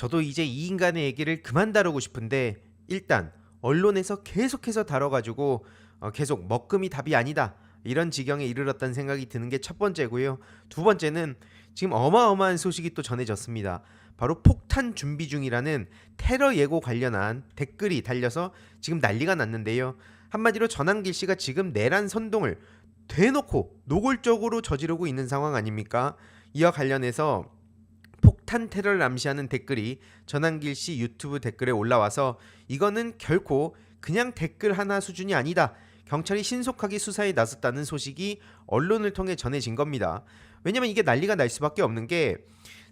저도 이제 이 인간의 얘기를 그만 다루고 싶은데 일단 언론에서 계속해서 다뤄가지고 계속 먹금이 답이 아니다 이런 지경에 이르렀다는 생각이 드는 게 첫 번째고요. 두 번째는 지금 어마어마한 소식이 또 전해졌습니다. 바로 폭탄 준비 중이라는 테러 예고 관련한 댓글이 달려서 지금 난리가 났는데요. 한마디로 전한길 씨가 지금 내란 선동을 대놓고 노골적으로 저지르고 있는 상황 아닙니까? 이와 관련해서 폭탄 테러를 암시하는 댓글이 전한길 씨 유튜브 댓글에 올라와서 이거는 결코 그냥 댓글 하나 수준이 아니다. 경찰이 신속하게 수사에 나섰다는 소식이 언론을 통해 전해진 겁니다. 왜냐면 이게 난리가 날 수밖에 없는 게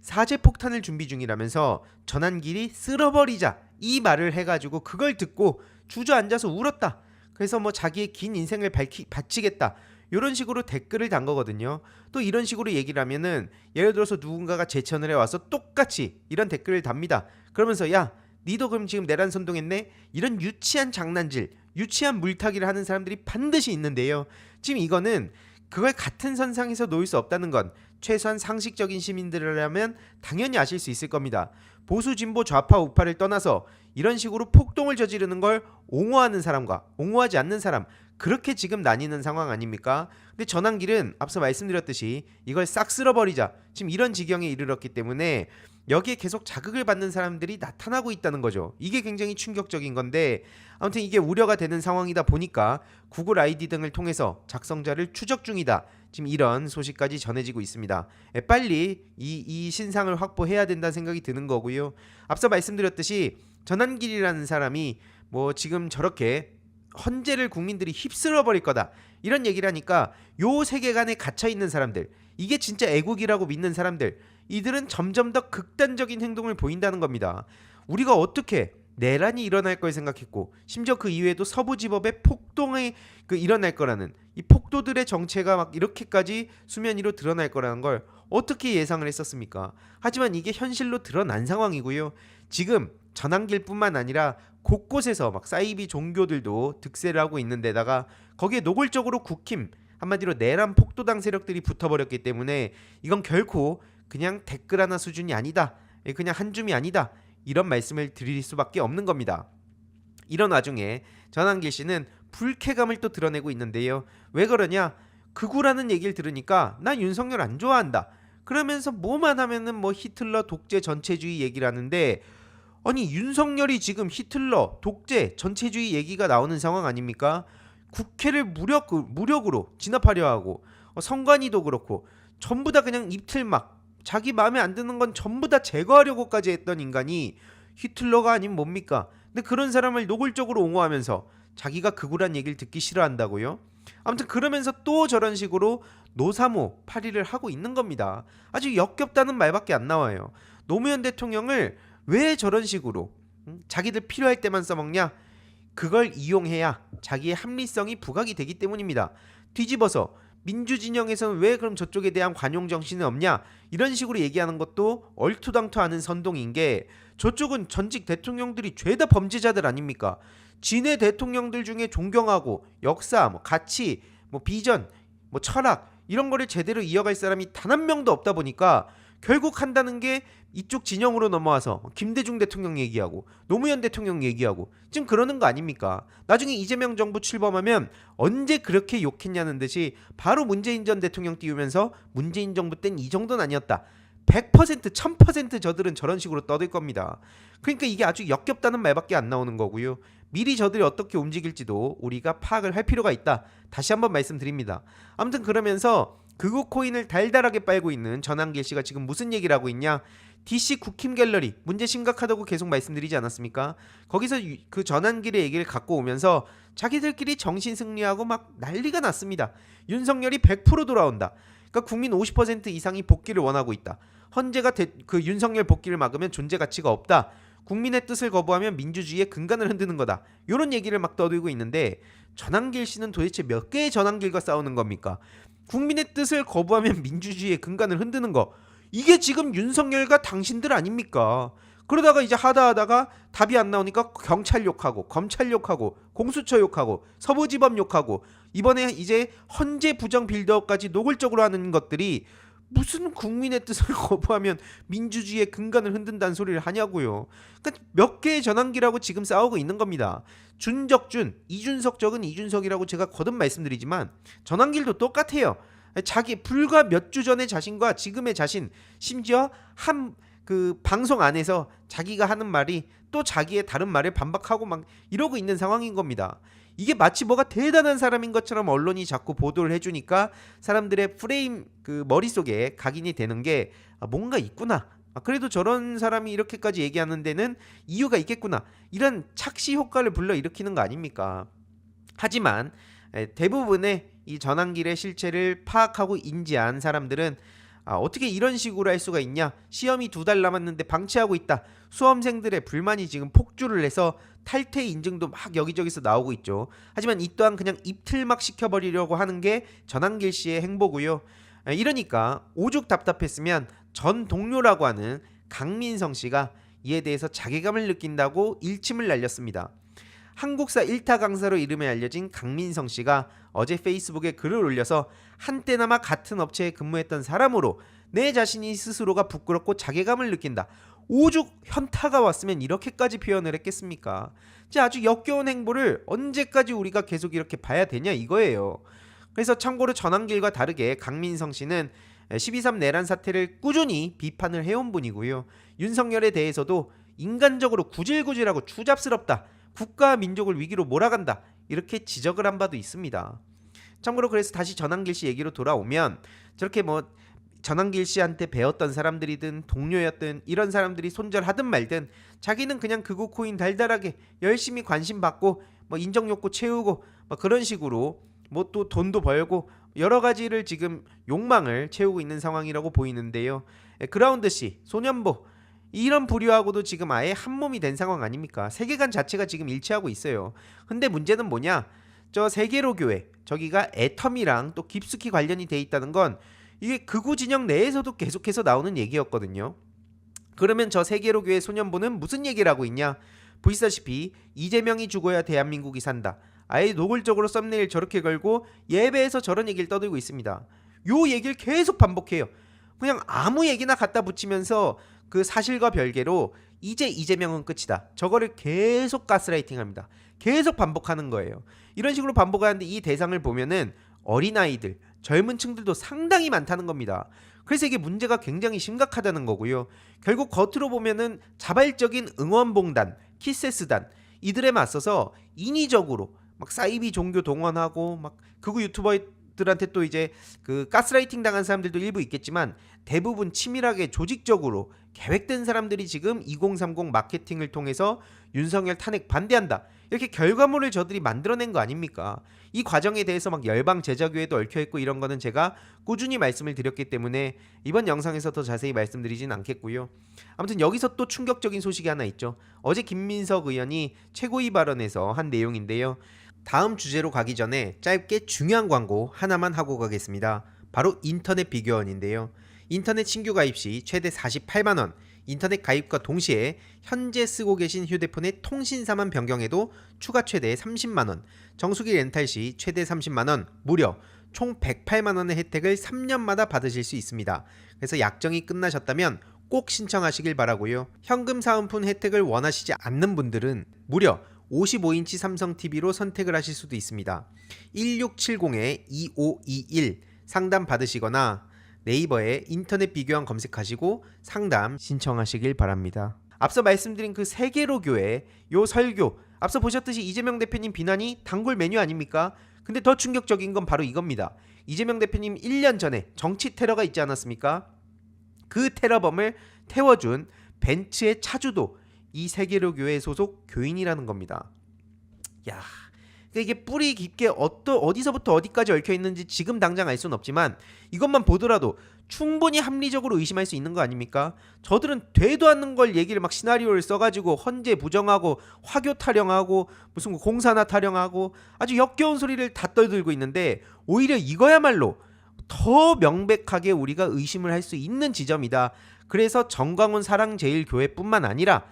사제 폭탄을 준비 중이라면서 전한길이 쓸어버리자 이 말을 해가지고 그걸 듣고 주저앉아서 울었다. 그래서 뭐 자기의 긴 인생을 바치겠다. 이런 식으로 댓글을 단 거거든요. 또 이런 식으로 얘기를 하면은 예를 들어서 누군가가 제 채널에 와서 똑같이 이런 댓글을 답니다. 그러면서 야 니도 그럼 지금 내란 선동했네? 이런 유치한 장난질, 유치한 물타기를 하는 사람들이 반드시 있는데요. 지금 이거는 그걸 같은 선상에서 놓을 수 없다는 건 최소한 상식적인 시민들이라면 당연히 아실 수 있을 겁니다. 보수 진보 좌파 우파를 떠나서 이런 식으로 폭동을 저지르는 걸 옹호하는 사람과 옹호하지 않는 사람, 그렇게 지금 나뉘는 상황 아닙니까? 근데 전한길은 앞서 말씀드렸듯이 이걸 싹 쓸어버리자 지금 이런 지경에 이르렀기 때문에 여기에 계속 자극을 받는 사람들이 나타나고 있다는 거죠. 이게 굉장히 충격적인 건데 아무튼 이게 우려가 되는 상황이다 보니까 구글 아이디 등을 통해서 작성자를 추적 중이다. 지금 이런 소식까지 전해지고 있습니다. 빨리 이 신상을 확보해야 된다는 생각이 드는 거고요. 앞서 말씀드렸듯이 전한길이라는 사람이 뭐 지금 저렇게 헌재를 국민들이 휩쓸어 버릴 거다 이런 얘기를 하니까 요 세계관에 갇혀 있는 사람들, 이게 진짜 애국이라고 믿는 사람들, 이들은 점점 더 극단적인 행동을 보인다는 겁니다. 우리가 어떻게 내란이 일어날 걸 생각했고 심지어 그 이후에도 서부지법의 폭동이 일어날 거라는 이 폭도들의 정체가 막 이렇게까지 수면 위로 드러날 거라는 걸 어떻게 예상을 했었습니까? 하지만 이게 현실로 드러난 상황이고요. 지금 전한길뿐만 아니라 곳곳에서 막 사이비 종교들도 득세를 하고 있는 데다가 거기에 노골적으로 국힘, 한마디로 내란 폭도당 세력들이 붙어버렸기 때문에 이건 결코 그냥 댓글 하나 수준이 아니다, 그냥 한 줌이 아니다, 이런 말씀을 드릴 수밖에 없는 겁니다. 이런 와중에 전한길 씨는 불쾌감을 또 드러내고 있는데요. 왜 그러냐? 극우라는 얘기를 들으니까 난 윤석열 안 좋아한다. 그러면서 뭐만 하면은 뭐 히틀러 독재 전체주의 얘기를 하는데, 아니 윤석열이 지금 히틀러 독재 전체주의 얘기가 나오는 상황 아닙니까? 국회를 무력으로 진압하려 하고 선관위도 그렇고 전부 다 그냥 입틀막 자기 마음에 안 드는 건 전부 다 제거하려고까지 했던 인간이 히틀러가 아닌 뭡니까? 근데 그런 사람을 노골적으로 옹호하면서 자기가 극우란 얘기를 듣기 싫어한다고요? 아무튼 그러면서 또 저런 식으로 노사모 파리를 하고 있는 겁니다. 아주 역겹다는 말밖에 안 나와요. 노무현 대통령을 왜 저런 식으로 자기들 필요할 때만 써먹냐? 그걸 이용해야 자기의 합리성이 부각이 되기 때문입니다. 뒤집어서 민주진영에서는 왜 그럼 저쪽에 대한 관용 정신은 없냐? 이런 식으로 얘기하는 것도 얼토당토하는 선동인 게, 저쪽은 전직 대통령들이 죄다 범죄자들 아닙니까? 진해 대통령들 중에 존경하고 역사, 뭐 가치, 뭐 비전, 뭐 철학 이런 거를 제대로 이어갈 사람이 단 한 명도 없다 보니까 결국 한다는 게 이쪽 진영으로 넘어와서 김대중 대통령 얘기하고 노무현 대통령 얘기하고 지금 그러는 거 아닙니까? 나중에 이재명 정부 출범하면 언제 그렇게 욕했냐는 듯이 바로 문재인 전 대통령 띄우면서 문재인 정부 땐 이 정도는 아니었다, 100% 1000% 저들은 저런 식으로 떠들 겁니다. 그러니까 이게 아주 역겹다는 말밖에 안 나오는 거고요. 미리 저들이 어떻게 움직일지도 우리가 파악을 할 필요가 있다, 다시 한번 말씀드립니다. 아무튼 그러면서 극우 코인을 달달하게 빨고 있는 전한길 씨가 지금 무슨 얘기를 하고 있냐? DC 국힘 갤러리 문제 심각하다고 계속 말씀드리지 않았습니까? 거기서 그 전한길의 얘기를 갖고 오면서 자기들끼리 정신 승리하고 막 난리가 났습니다. 윤석열이 100% 돌아온다. 그러니까 국민 50% 이상이 복귀를 원하고 있다. 헌재가 그 윤석열 복귀를 막으면 존재 가치가 없다. 국민의 뜻을 거부하면 민주주의의 근간을 흔드는 거다. 이런 얘기를 막 떠들고 있는데, 전한길 씨는 도대체 몇 개의 전한길과 싸우는 겁니까? 국민의 뜻을 거부하면 민주주의의 근간을 흔드는 거, 이게 지금 윤석열과 당신들 아닙니까? 그러다가 이제 하다가 답이 안 나오니까 경찰 욕하고 검찰 욕하고 공수처 욕하고 서부지법 욕하고 이번에 이제 헌재 부정 빌드업까지 노골적으로 하는 것들이 무슨 국민의 뜻을 거부하면 민주주의의 근간을 흔든다는 소리를 하냐고요. 그러니까 몇 개의 전환기라고 지금 싸우고 있는 겁니다. 준적준, 이준석적은 이준석이라고 제가 거듭 말씀드리지만 전환길도 똑같아요. 자기 불과 몇 주 전의 자신과 지금의 자신, 심지어 한 그 방송 안에서 자기가 하는 말이 또 자기의 다른 말에 반박하고 막 이러고 있는 상황인 겁니다. 이게 마치 뭐가 대단한 사람인 것처럼 언론이 자꾸 보도를 해주니까 사람들의 프레임 그 머릿속에 각인이 되는 게 뭔가 있구나. 그래도 저런 사람이 이렇게까지 얘기하는 데는 이유가 있겠구나. 이런 착시 효과를 불러일으키는 거 아닙니까? 하지만 대부분의 이 전환길의 실체를 파악하고 인지한 사람들은 어떻게 이런 식으로 할 수가 있냐? 시험이 2달 남았는데 방치하고 있다. 수험생들의 불만이 지금 폭주를 해서 탈퇴 인증도 막 여기저기서 나오고 있죠. 하지만 이 또한 그냥 입틀막 시켜버리려고 하는 게 전환길 씨의 행보고요. 이러니까 오죽 답답했으면 전 동료라고 하는 강민성 씨가 이에 대해서 자괴감을 느낀다고 일침을 날렸습니다. 한국사 1타 강사로 이름에 알려진 강민성 씨가 어제 페이스북에 글을 올려서 한때나마 같은 업체에 근무했던 사람으로 내 자신이 스스로가 부끄럽고 자괴감을 느낀다. 오죽 현타가 왔으면 이렇게까지 표현을 했겠습니까? 아주 역겨운 행보를 언제까지 우리가 계속 이렇게 봐야 되냐 이거예요. 그래서 참고로 전환길과 다르게 강민성 씨는 12.3 내란 사태를 꾸준히 비판을 해온 분이고요. 윤석열에 대해서도 인간적으로 구질구질하고 추잡스럽다. 국가와 민족을 위기로 몰아간다. 이렇게 지적을 한 바도 있습니다. 참고로 그래서 다시 전환길 씨 얘기로 돌아오면 저렇게 뭐 전환길 씨한테 배웠던 사람들이든 동료였든 이런 사람들이 손절하든 말든 자기는 그냥 그거 코인 달달하게 열심히 관심 받고 뭐 인정 욕구 채우고 뭐 그런 식으로 뭐 또 돈도 벌고 여러 가지를 지금 욕망을 채우고 있는 상황이라고 보이는데요. 그라운드 씨, 소년보 이런 부류하고도 지금 아예 한 몸이 된 상황 아닙니까? 세계관 자체가 지금 일치하고 있어요. 근데 문제는 뭐냐? 저 세계로 교회 저기가 애텀이랑 또 깊숙이 관련이 돼 있다는 건 이게 극우 진영 내에서도 계속해서 나오는 얘기였거든요. 그러면 저 세계로 교회 소년보는 무슨 얘기를 하고 있냐? 보시다시피 이재명이 죽어야 대한민국이 산다. 아예 노골적으로 썸네일 저렇게 걸고 예배에서 저런 얘기를 떠들고 있습니다. 요 얘기를 계속 반복해요. 그냥 아무 얘기나 갖다 붙이면서 그 사실과 별개로 이제 이재명은 끝이다. 저거를 계속 가스라이팅합니다. 계속 반복하는 거예요. 이런 식으로 반복하는데 이 대상을 보면은 어린아이들, 젊은 층들도 상당히 많다는 겁니다. 그래서 이게 문제가 굉장히 심각하다는 거고요. 결국 겉으로 보면은 자발적인 응원봉단, 키세스단 이들에 맞서서 인위적으로 막 사이비 종교 동원하고 막 극우 유튜버들한테 또 이제 그 가스라이팅 당한 사람들도 일부 있겠지만 대부분 치밀하게 조직적으로 계획된 사람들이 지금 2030 마케팅을 통해서 윤석열 탄핵 반대한다. 이렇게 결과물을 저들이 만들어낸 거 아닙니까? 이 과정에 대해서 막 열방 제자교회도 얽혀있고 이런 거는 제가 꾸준히 말씀을 드렸기 때문에 이번 영상에서 더 자세히 말씀드리진 않겠고요. 아무튼 여기서 또 충격적인 소식이 하나 있죠. 어제 김민석 의원이 최고위 발언에서 한 내용인데요. 다음 주제로 가기 전에 짧게 중요한 광고 하나만 하고 가겠습니다. 바로 인터넷 비교원인데요. 인터넷 신규 가입 시 최대 48만원, 인터넷 가입과 동시에 현재 쓰고 계신 휴대폰의 통신사만 변경해도 추가 최대 30만원, 정수기 렌탈 시 최대 30만원, 무려 총 108만원의 혜택을 3년마다 받으실 수 있습니다. 그래서 약정이 끝나셨다면 꼭 신청하시길 바라고요. 현금 사은품 혜택을 원하시지 않는 분들은 무려 55인치 삼성 TV로 선택을 하실 수도 있습니다. 1670-2521 상담 받으시거나 네이버에 인터넷 비교원 검색하시고 상담 신청하시길 바랍니다. 앞서 말씀드린 그 세계로 교회 요 설교 앞서 보셨듯이 이재명 대표님 비난이 단골 메뉴 아닙니까? 근데 더 충격적인 건 바로 이겁니다. 이재명 대표님 1년 전에 정치 테러가 있지 않았습니까? 그 테러범을 태워준 벤츠의 차주도 이 세계로 교회 소속 교인이라는 겁니다. 야, 그러니까 이게 뿌리 깊게 어디서부터 어디까지 얽혀 있는지 지금 당장 알 수는 없지만 이것만 보더라도 충분히 합리적으로 의심할 수 있는 거 아닙니까? 저들은 되도 않는 걸 얘기를 막 시나리오를 써가지고 헌재 부정하고 화교 타령하고 무슨 공사나 타령하고 아주 역겨운 소리를 다 떠들고 있는데 오히려 이거야말로 더 명백하게 우리가 의심을 할 수 있는 지점이다. 그래서 정광훈 사랑제일교회뿐만 아니라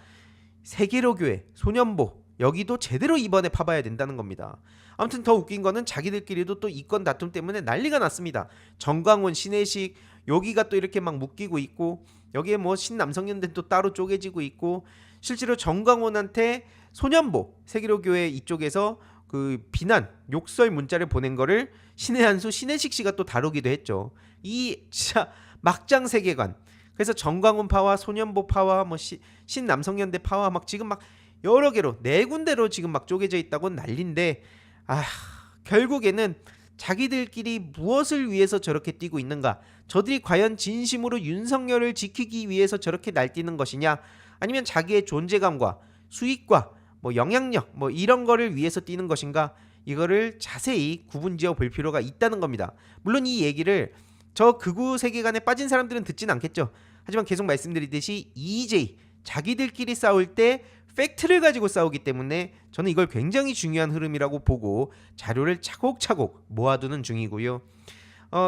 세계로 교회, 소년보 여기도 제대로 이번에 파봐야 된다는 겁니다. 아무튼 더 웃긴 거는 자기들끼리도 또 이권 다툼 때문에 난리가 났습니다. 정광훈, 신혜식 여기가 또 이렇게 막 묶이고 있고, 여기에 뭐 신남성연대 또 따로 쪼개지고 있고, 실제로 정광훈한테 소년보 세계로교회 이쪽에서 그 비난 욕설 문자를 보낸 거를 신의 한수 신혜식 씨가 또 다루기도 했죠. 이 진짜 막장 세계관. 그래서 정광훈 파와 소년보 파와 뭐 신남성연대 파와 막 지금 막 여러 개로 네 군데로 지금 막 쪼개져 있다고 난린데, 결국에는 자기들끼리 무엇을 위해서 저렇게 뛰고 있는가? 저들이 과연 진심으로 윤석열을 지키기 위해서 저렇게 날뛰는 것이냐? 아니면 자기의 존재감과 수익과 뭐 영향력 뭐 이런 거를 위해서 뛰는 것인가? 이거를 자세히 구분지어 볼 필요가 있다는 겁니다. 물론 이 얘기를 저 극우 세계관에 빠진 사람들은 듣진 않겠죠. 하지만 계속 말씀드리듯이 EJ 자기들끼리 싸울 때 팩트를 가지고 싸우기 때문에 저는 이걸 굉장히 중요한 흐름이라고 보고 자료를 차곡차곡 모아두는 중이고요.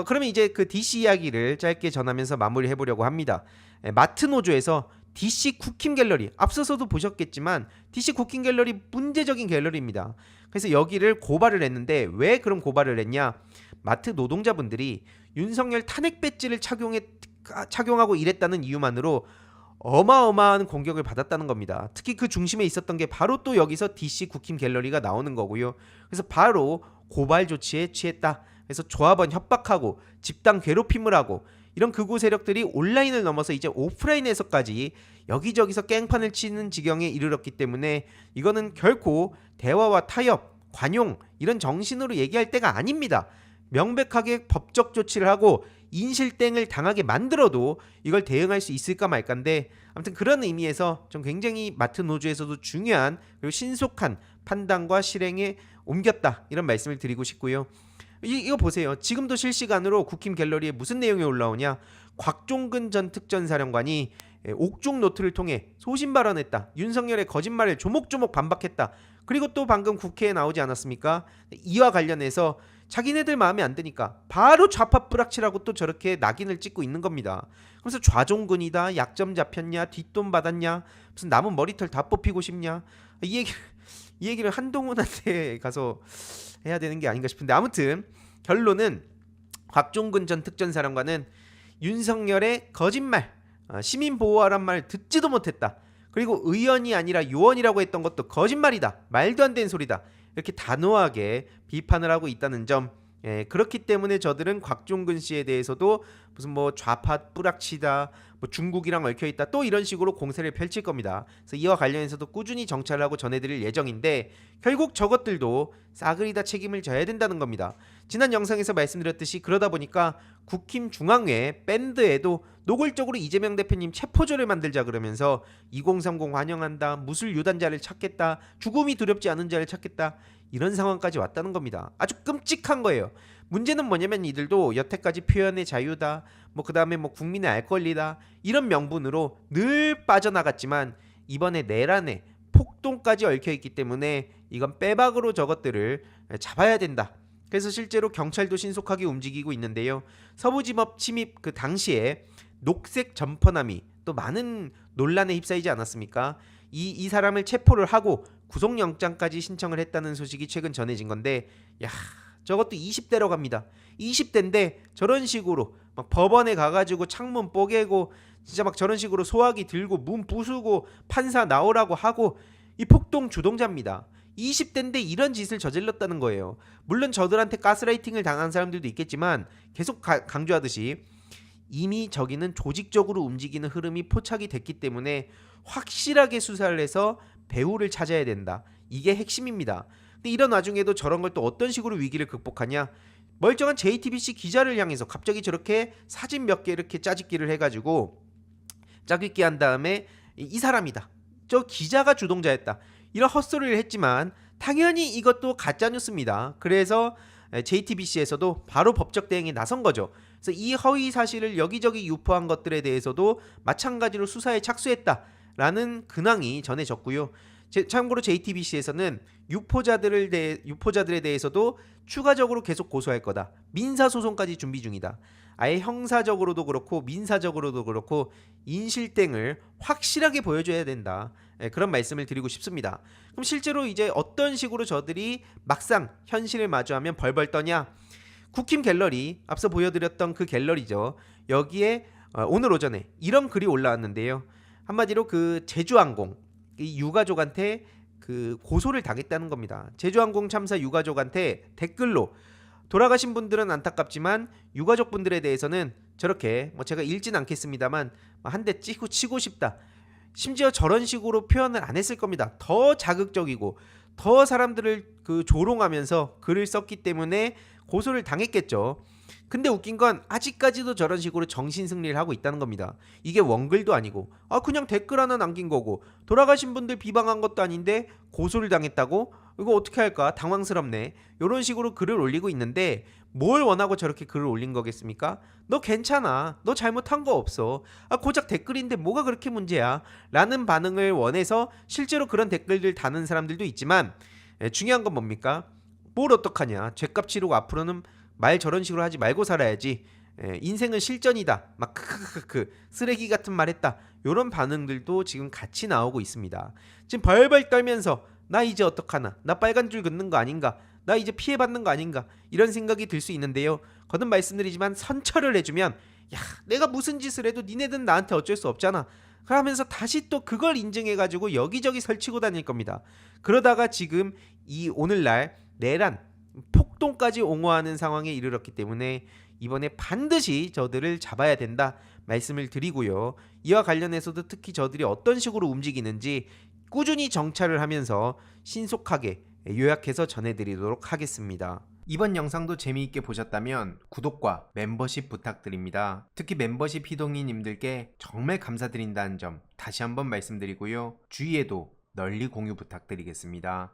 그러면 이제 그 DC 이야기를 짧게 전하면서 마무리해 보려고 합니다. 마트 노조에서 DC 쿠킹 갤러리, 앞서서도 보셨겠지만 DC 쿠킹 갤러리 문제적인 갤러리입니다. 그래서 여기를 고발을 했는데, 왜 그런 고발을 했냐? 마트 노동자분들이 윤석열 탄핵 배지를 착용하고 일했다는 이유만으로 어마어마한 공격을 받았다는 겁니다. 특히 그 중심에 있었던 게 바로 또 여기서 DC 쿠킹 갤러리가 나오는 거고요. 그래서 바로 고발 조치에 취했다. 그래서 조합원 협박하고 집단 괴롭힘을 하고, 이런 극우 세력들이 온라인을 넘어서 이제 오프라인에서까지 여기저기서 깽판을 치는 지경에 이르렀기 때문에 이거는 결코 대화와 타협, 관용 이런 정신으로 얘기할 때가 아닙니다. 명백하게 법적 조치를 하고 인실땡을 당하게 만들어도 이걸 대응할 수 있을까 말까인데, 아무튼 그런 의미에서 좀 굉장히 마트 노조에서도 중요한 그리고 신속한 판단과 실행에 옮겼다, 이런 말씀을 드리고 싶고요. 이거 보세요. 지금도 실시간으로 국힘 갤러리에 무슨 내용이 올라오냐? 곽종근 전 특전사령관이 옥중 노트를 통해 소신 발언했다. 윤석열의 거짓말을 조목조목 반박했다. 그리고 또 방금 국회에 나오지 않았습니까? 이와 관련해서 자기네들 마음에 안 드니까 바로 좌파 뿌락치라고 또 저렇게 낙인을 찍고 있는 겁니다. 그래서 좌종근이다, 약점 잡혔냐, 뒷돈 받았냐, 무슨 남은 머리털 다 뽑히고 싶냐, 이 얘기를 한동훈한테 가서 해야 되는 게 아닌가 싶은데, 아무튼 결론은 곽종근 전 특전사령관은 윤석열의 거짓말, 시민 보호하란 말 듣지도 못했다. 그리고 의원이 아니라 요원이라고 했던 것도 거짓말이다, 말도 안 되는 소리다, 이렇게 단호하게 비판을 하고 있다는 점. 그렇기 때문에 저들은 곽종근 씨에 대해서도 무슨 뭐 좌파 뿌락치다, 뭐 중국이랑 얽혀있다, 또 이런 식으로 공세를 펼칠 겁니다. 그래서 이와 관련해서도 꾸준히 정찰을 하고 전해드릴 예정인데, 결국 저것들도 싸그리 다 책임을 져야 된다는 겁니다. 지난 영상에서 말씀드렸듯이 그러다 보니까 국힘 중앙회 밴드에도 노골적으로 이재명 대표님 체포조를 만들자 그러면서 2030 환영한다, 무술 유단자를 찾겠다, 죽음이 두렵지 않은 자를 찾겠다, 이런 상황까지 왔다는 겁니다. 아주 끔찍한 거예요. 문제는 뭐냐면 이들도 여태까지 표현의 자유다, 뭐 그 다음에 뭐 국민의 알 권리다, 이런 명분으로 늘 빠져나갔지만 이번에 내란에 폭동까지 얽혀있기 때문에 이건 빼박으로 저것들을 잡아야 된다. 그래서 실제로 경찰도 신속하게 움직이고 있는데요. 서부지법 침입 그 당시에 녹색 점퍼남이 또 많은 논란에 휩싸이지 않았습니까? 이 사람을 체포를 하고 구속영장까지 신청을 했다는 소식이 최근 전해진 건데, 야, 저것도 20대로 갑니다. 20대인데 저런 식으로 막 법원에 가가지고 창문 뽀개고 진짜 막 저런 식으로 소화기 들고 문 부수고 판사 나오라고 하고, 이 폭동 주동자입니다. 20대인데 이런 짓을 저질렀다는 거예요. 물론 저들한테 가스라이팅을 당한 사람들도 있겠지만 계속 강조하듯이 이미 저기는 조직적으로 움직이는 흐름이 포착이 됐기 때문에 확실하게 수사를 해서 배후를 찾아야 된다. 이게 핵심입니다. 근데 이런 와중에도 저런 걸 또 어떤 식으로 위기를 극복하냐? 멀쩡한 JTBC 기자를 향해서 갑자기 저렇게 사진 몇 개 이렇게 짜집기를 해가지고 짜깁기 한 다음에 이 사람이다, 저 기자가 주동자였다, 이런 헛소리를 했지만 당연히 이것도 가짜뉴스입니다. 그래서 JTBC에서도 바로 법적 대응에 나선 거죠. 그래서 이 허위 사실을 여기저기 유포한 것들에 대해서도 마찬가지로 수사에 착수했다라는 근황이 전해졌고요. 참고로 JTBC에서는 유포자들에 대해서도 추가적으로 계속 고소할 거다, 민사소송까지 준비 중이다. 아예 형사적으로도 그렇고 민사적으로도 그렇고 인실땡을 확실하게 보여줘야 된다. 그런 말씀을 드리고 싶습니다. 그럼 실제로 이제 어떤 식으로 저들이 막상 현실을 마주하면 벌벌 떠냐? 국힘 갤러리, 앞서 보여드렸던 그 갤러리죠. 여기에 오늘 오전에 이런 글이 올라왔는데요. 한마디로 그 제주항공 이 유가족한테 그 고소를 당했다는 겁니다. 제주항공 참사 유가족한테 댓글로 돌아가신 분들은 안타깝지만 유가족분들에 대해서는 저렇게 뭐 제가 읽진 않겠습니다만 한 대 치고 싶다. 심지어 저런 식으로 표현을 안 했을 겁니다. 더 자극적이고 더 사람들을 그 조롱하면서 글을 썼기 때문에 고소를 당했겠죠. 근데 웃긴 건 아직까지도 저런 식으로 정신승리를 하고 있다는 겁니다. 이게 원글도 아니고 그냥 댓글 하나 남긴 거고 돌아가신 분들 비방한 것도 아닌데 고소를 당했다고? 이거 어떻게 할까? 당황스럽네. 이런 식으로 글을 올리고 있는데 뭘 원하고 저렇게 글을 올린 거겠습니까? 너 괜찮아. 너 잘못한 거 없어. 고작 댓글인데 뭐가 그렇게 문제야? 라는 반응을 원해서 실제로 그런 댓글들 다는 사람들도 있지만 중요한 건 뭡니까? 뭘 어떡하냐? 죗값 치르고 앞으로는 말 저런 식으로 하지 말고 살아야지. 인생은 실전이다. 막 크크크크 쓰레기 같은 말 했다. 요런 반응들도 지금 같이 나오고 있습니다. 지금 벌벌 떨면서 나 이제 어떡하나? 나 빨간 줄 긋는 거 아닌가? 나 이제 피해받는 거 아닌가? 이런 생각이 들 수 있는데요. 거듭 말씀드리지만 선처를 해주면 야 내가 무슨 짓을 해도 니네들은 나한테 어쩔 수 없잖아. 그러면서 다시 또 그걸 인증해가지고 여기저기 설치고 다닐 겁니다. 그러다가 지금 이 오늘날 내란 폭동까지 옹호하는 상황에 이르렀기 때문에 이번에 반드시 저들을 잡아야 된다 말씀을 드리고요. 이와 관련해서도 특히 저들이 어떤 식으로 움직이는지 꾸준히 정찰을 하면서 신속하게 요약해서 전해드리도록 하겠습니다. 이번 영상도 재미있게 보셨다면 구독과 멤버십 부탁드립니다. 특히 멤버십 희동이님들께 정말 감사드린다는 점 다시 한번 말씀드리고요. 주위에도 널리 공유 부탁드리겠습니다.